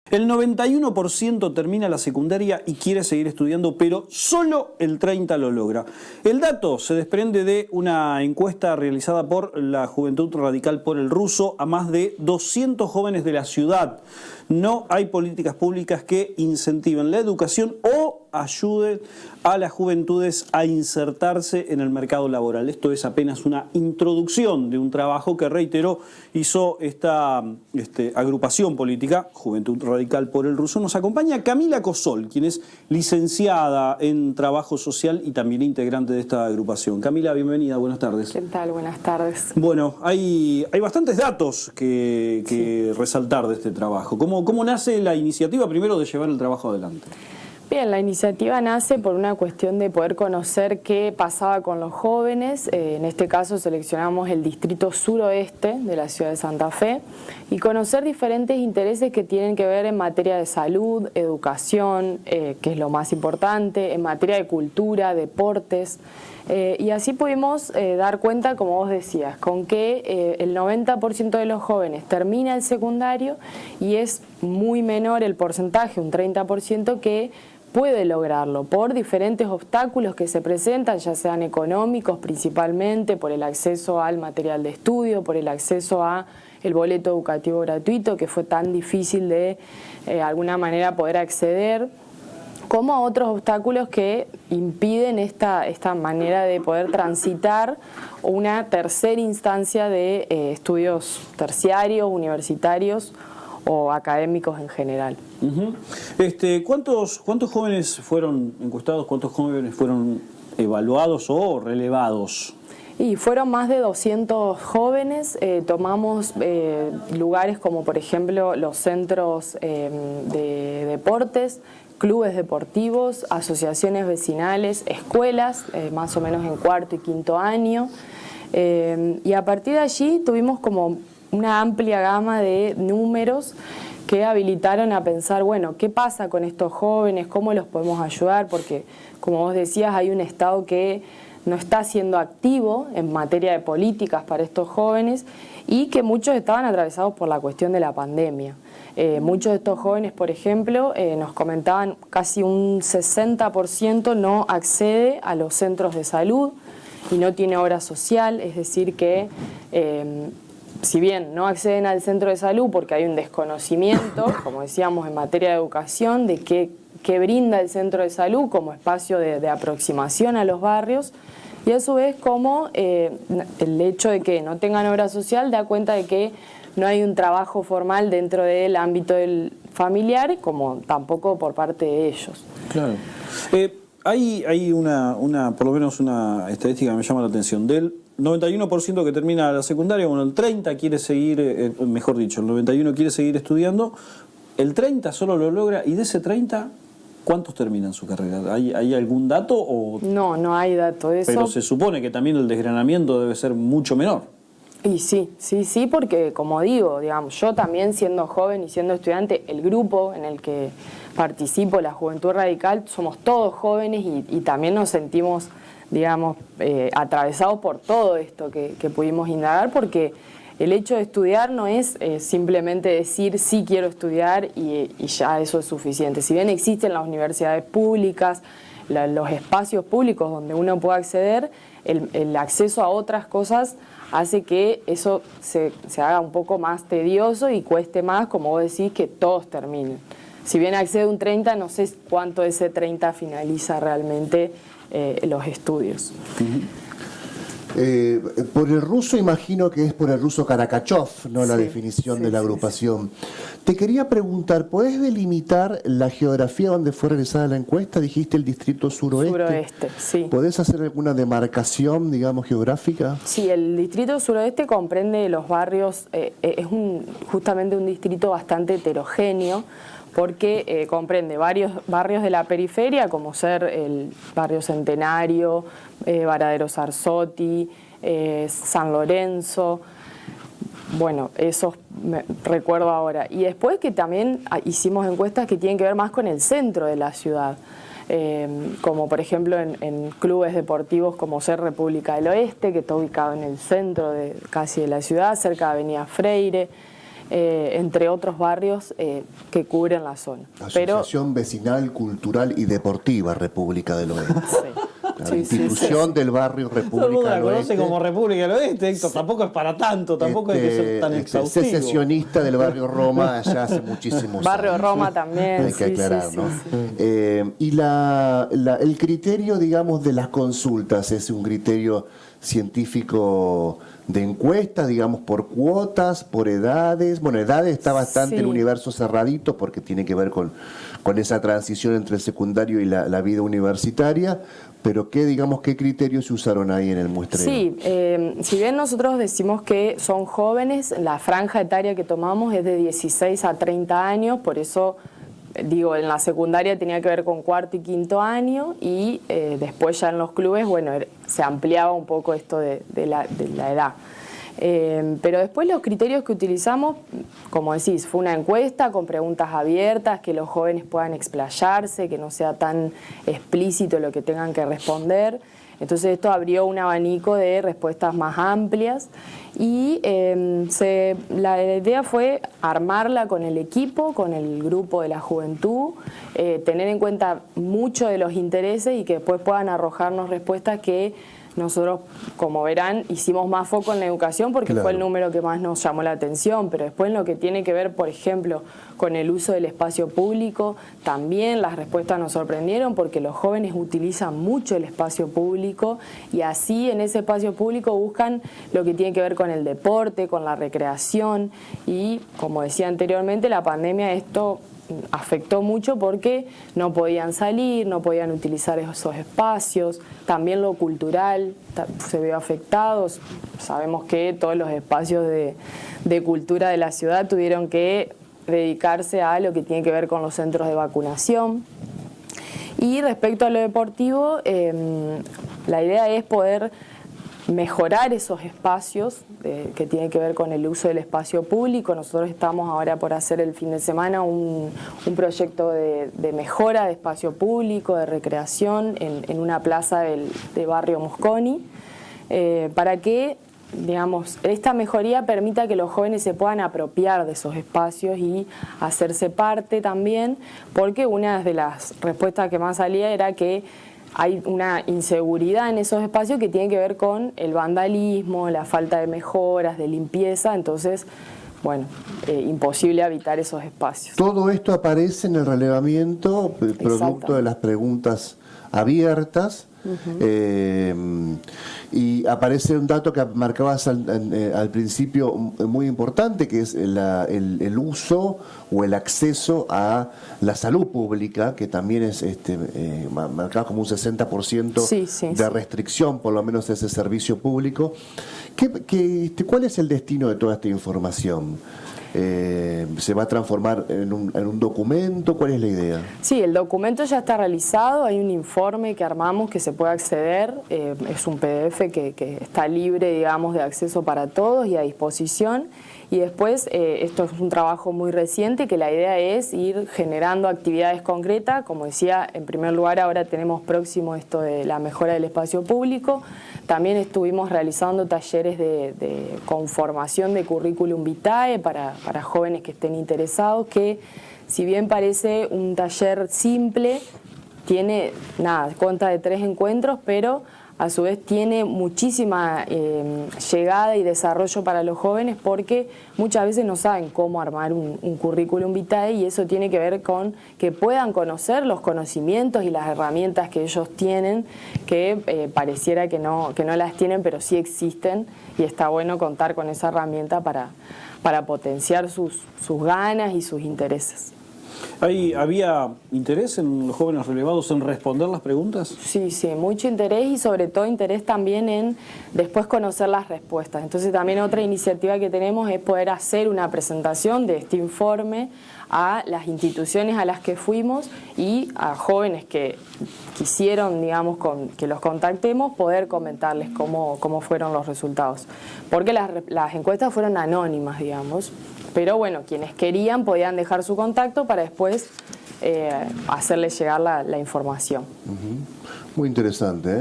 El 91% termina la secundaria y quiere seguir estudiando, pero solo el 30% lo logra. El dato se desprende de una encuesta realizada por la Juventud Radical por el Ruso a más de 200 jóvenes de la ciudad. No hay políticas públicas que incentiven la educación o ayuden a las juventudes a insertarse en el mercado laboral. Esto es apenas una introducción de un trabajo que, reitero, hizo esta agrupación política, Juventud Radical por el Ruso. Nos acompaña Camila Cosol, quien es licenciada en Trabajo Social y también integrante de esta agrupación. Camila, bienvenida, buenas tardes. ¿Qué tal? Buenas tardes. Bueno, hay bastantes datos que resaltar de este trabajo. ¿Cómo nace la iniciativa primero de llevar el trabajo adelante? Bien, la iniciativa nace por una cuestión de poder conocer qué pasaba con los jóvenes. En este caso seleccionamos el distrito suroeste de la ciudad de Santa Fe y conocer diferentes intereses que tienen que ver en materia de salud, educación, que es lo más importante, en materia de cultura, deportes. Y así pudimos dar cuenta, como vos decías, con que el 90% de los jóvenes termina el secundario y es muy menor el porcentaje, un 30%, que puede lograrlo por diferentes obstáculos que se presentan, ya sean económicos principalmente, por el acceso al material de estudio, por el acceso a el boleto educativo gratuito, que fue tan difícil de alguna manera poder acceder, como a otros obstáculos que impiden esta manera de poder transitar una tercera instancia de estudios terciarios, universitarios o académicos en general. ¿Cuántos jóvenes fueron encuestados, cuántos jóvenes fueron evaluados o relevados? Y fueron más de 200 jóvenes. Tomamos lugares como por ejemplo los centros de deportes, clubes deportivos, asociaciones vecinales, escuelas, más o menos en cuarto y quinto año. Y a partir de allí tuvimos como una amplia gama de números que habilitaron a pensar, bueno, ¿qué pasa con estos jóvenes? ¿Cómo los podemos ayudar? Porque, como vos decías, hay un Estado que no está siendo activo en materia de políticas para estos jóvenes y que muchos estaban atravesados por la cuestión de la pandemia. Muchos de estos jóvenes, por ejemplo, nos comentaban casi un 60% no accede a los centros de salud y no tiene obra social, es decir que si bien no acceden al centro de salud porque hay un desconocimiento, como decíamos, en materia de educación, de qué brinda el centro de salud como espacio de aproximación a los barrios, y a su vez como el hecho de que no tengan obra social da cuenta de que no hay un trabajo formal dentro del ámbito del familiar, como tampoco por parte de ellos. Claro. Hay por lo menos una estadística que me llama la atención. Del 91% que termina la secundaria, bueno, el 30% quiere seguir, mejor dicho, el 91% quiere seguir estudiando, el 30% solo lo logra, y de ese 30%, ¿cuántos terminan su carrera? ¿Hay algún dato? O... No hay dato de eso. Pero se supone que también el desgranamiento debe ser mucho menor. Y sí, porque como digo, digamos, yo también siendo joven y siendo estudiante, el grupo en el que participo, la Juventud Radical, somos todos jóvenes y también nos sentimos, digamos, atravesados por todo esto que pudimos indagar, porque el hecho de estudiar no es simplemente decir sí quiero estudiar y ya eso es suficiente. Si bien existen las universidades públicas, los espacios públicos donde uno puede acceder, el acceso a otras cosas hace que eso se haga un poco más tedioso y cueste más, como vos decís, que todos terminen. Si bien accede un 30%, no sé cuánto de ese 30% finaliza realmente los estudios. Por el ruso imagino que es por el ruso Karakachov, ¿no? La definición de la agrupación. Te quería preguntar, ¿podés delimitar la geografía donde fue realizada la encuesta? Dijiste el distrito suroeste. Suroeste, sí. ¿Podés hacer alguna demarcación, digamos, geográfica? Sí, el distrito suroeste comprende los barrios, es justamente un distrito bastante heterogéneo, porque comprende varios barrios de la periferia, como ser el barrio Centenario, Varadero Sarzotti, San Lorenzo, bueno, esos recuerdo ahora. Y después que también hicimos encuestas que tienen que ver más con el centro de la ciudad, como por ejemplo en clubes deportivos como ser República del Oeste, que está ubicado en el centro casi de la ciudad, cerca de Avenida Freire. entre otros barrios que cubren la zona. Asociación Vecinal, Cultural y Deportiva República del Oeste. La institución del barrio República Todo el mundo la del conoce Oeste. como República del Oeste, Héctor. Tampoco es para tanto, tampoco hay que ser tan exhaustivo. Secesionista del barrio Roma allá hace muchísimos Barrio años. Roma también. Hay que aclarar, ¿no? Y el criterio, digamos, de las consultas es un criterio científico de encuesta, digamos, por cuotas, por edades. Bueno, edades está bastante el universo cerradito porque tiene que ver con esa transición entre el secundario y la vida universitaria, pero ¿qué criterios se usaron ahí en el muestreo? Sí, si bien nosotros decimos que son jóvenes, la franja etaria que tomamos es de 16 a 30 años, por eso digo, en la secundaria tenía que ver con cuarto y quinto año y después ya en los clubes, bueno, se ampliaba un poco esto de la edad. Pero después los criterios que utilizamos, como decís, fue una encuesta con preguntas abiertas, que los jóvenes puedan explayarse, que no sea tan explícito lo que tengan que responder. Entonces esto abrió un abanico de respuestas más amplias y la idea fue armarla con el equipo, con el grupo de la juventud, tener en cuenta mucho de los intereses y que después puedan arrojarnos respuestas que nosotros, como verán, hicimos más foco en la educación porque fue el número que más nos llamó la atención, pero después en lo que tiene que ver, por ejemplo, con el uso del espacio público, también las respuestas nos sorprendieron porque los jóvenes utilizan mucho el espacio público y así en ese espacio público buscan lo que tiene que ver con el deporte, con la recreación y, como decía anteriormente, la pandemia esto afectó mucho porque no podían salir, no podían utilizar esos espacios, también lo cultural se vio afectado. Sabemos que todos los espacios de cultura de la ciudad tuvieron que dedicarse a lo que tiene que ver con los centros de vacunación. Y respecto a lo deportivo, la idea es poder mejorar esos espacios que tienen que ver con el uso del espacio público. Nosotros estamos ahora por hacer el fin de semana un proyecto de mejora de espacio público, de recreación en una plaza de barrio Mosconi, para que, digamos, esta mejoría permita que los jóvenes se puedan apropiar de esos espacios y hacerse parte también, porque una de las respuestas que más salía era que hay una inseguridad en esos espacios que tiene que ver con el vandalismo, la falta de mejoras, de limpieza, entonces, bueno, imposible habitar esos espacios. Todo esto aparece en el relevamiento, producto de las preguntas abiertas. Y aparece un dato que marcabas al principio muy importante, que es el uso o el acceso a la salud pública, que también es marcado como un 60% de restricción, por lo menos de ese servicio público. ¿Cuál es el destino de toda esta información? ¿Se va a transformar en un documento? ¿Cuál es la idea? Sí, el documento ya está realizado, hay un informe que armamos que se puede acceder, es un PDF que está libre, digamos, de acceso para todos y a disposición. Y después, esto es un trabajo muy reciente, que la idea es ir generando actividades concretas. Como decía, en primer lugar, ahora tenemos próximo esto de la mejora del espacio público. También estuvimos realizando talleres de conformación de currículum vitae para jóvenes que estén interesados, que si bien parece un taller simple, tiene, cuenta de 3 encuentros, pero a su vez tiene muchísima llegada y desarrollo para los jóvenes porque muchas veces no saben cómo armar un currículum vitae y eso tiene que ver con que puedan conocer los conocimientos y las herramientas que ellos tienen, que pareciera que no las tienen, pero sí existen y está bueno contar con esa herramienta para potenciar sus ganas y sus intereses. ¿Había interés en los jóvenes relevados en responder las preguntas? Sí, mucho interés y sobre todo interés también en después conocer las respuestas. Entonces también otra iniciativa que tenemos es poder hacer una presentación de este informe a las instituciones a las que fuimos y a jóvenes que quisieron, digamos, que los contactemos, poder comentarles cómo fueron los resultados. Porque las encuestas fueron anónimas, digamos. Pero bueno, quienes querían podían dejar su contacto para después hacerles llegar la información. Muy interesante,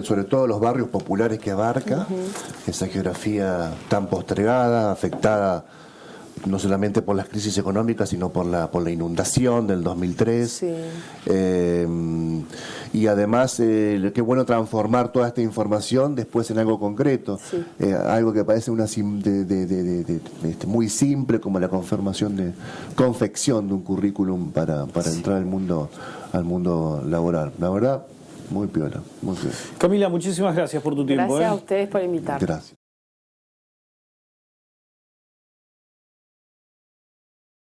sobre todo los barrios populares que abarca, esa geografía tan postergada, afectada no solamente por las crisis económicas, sino por la inundación del 2003. Sí. Y además, qué bueno transformar toda esta información después en algo concreto. Sí. Algo que parece muy simple, como la confección de un currículum para entrar al mundo laboral. La verdad, muy piola, muy piola. Camila, muchísimas gracias por tu tiempo. Gracias a ustedes por invitarme. Gracias.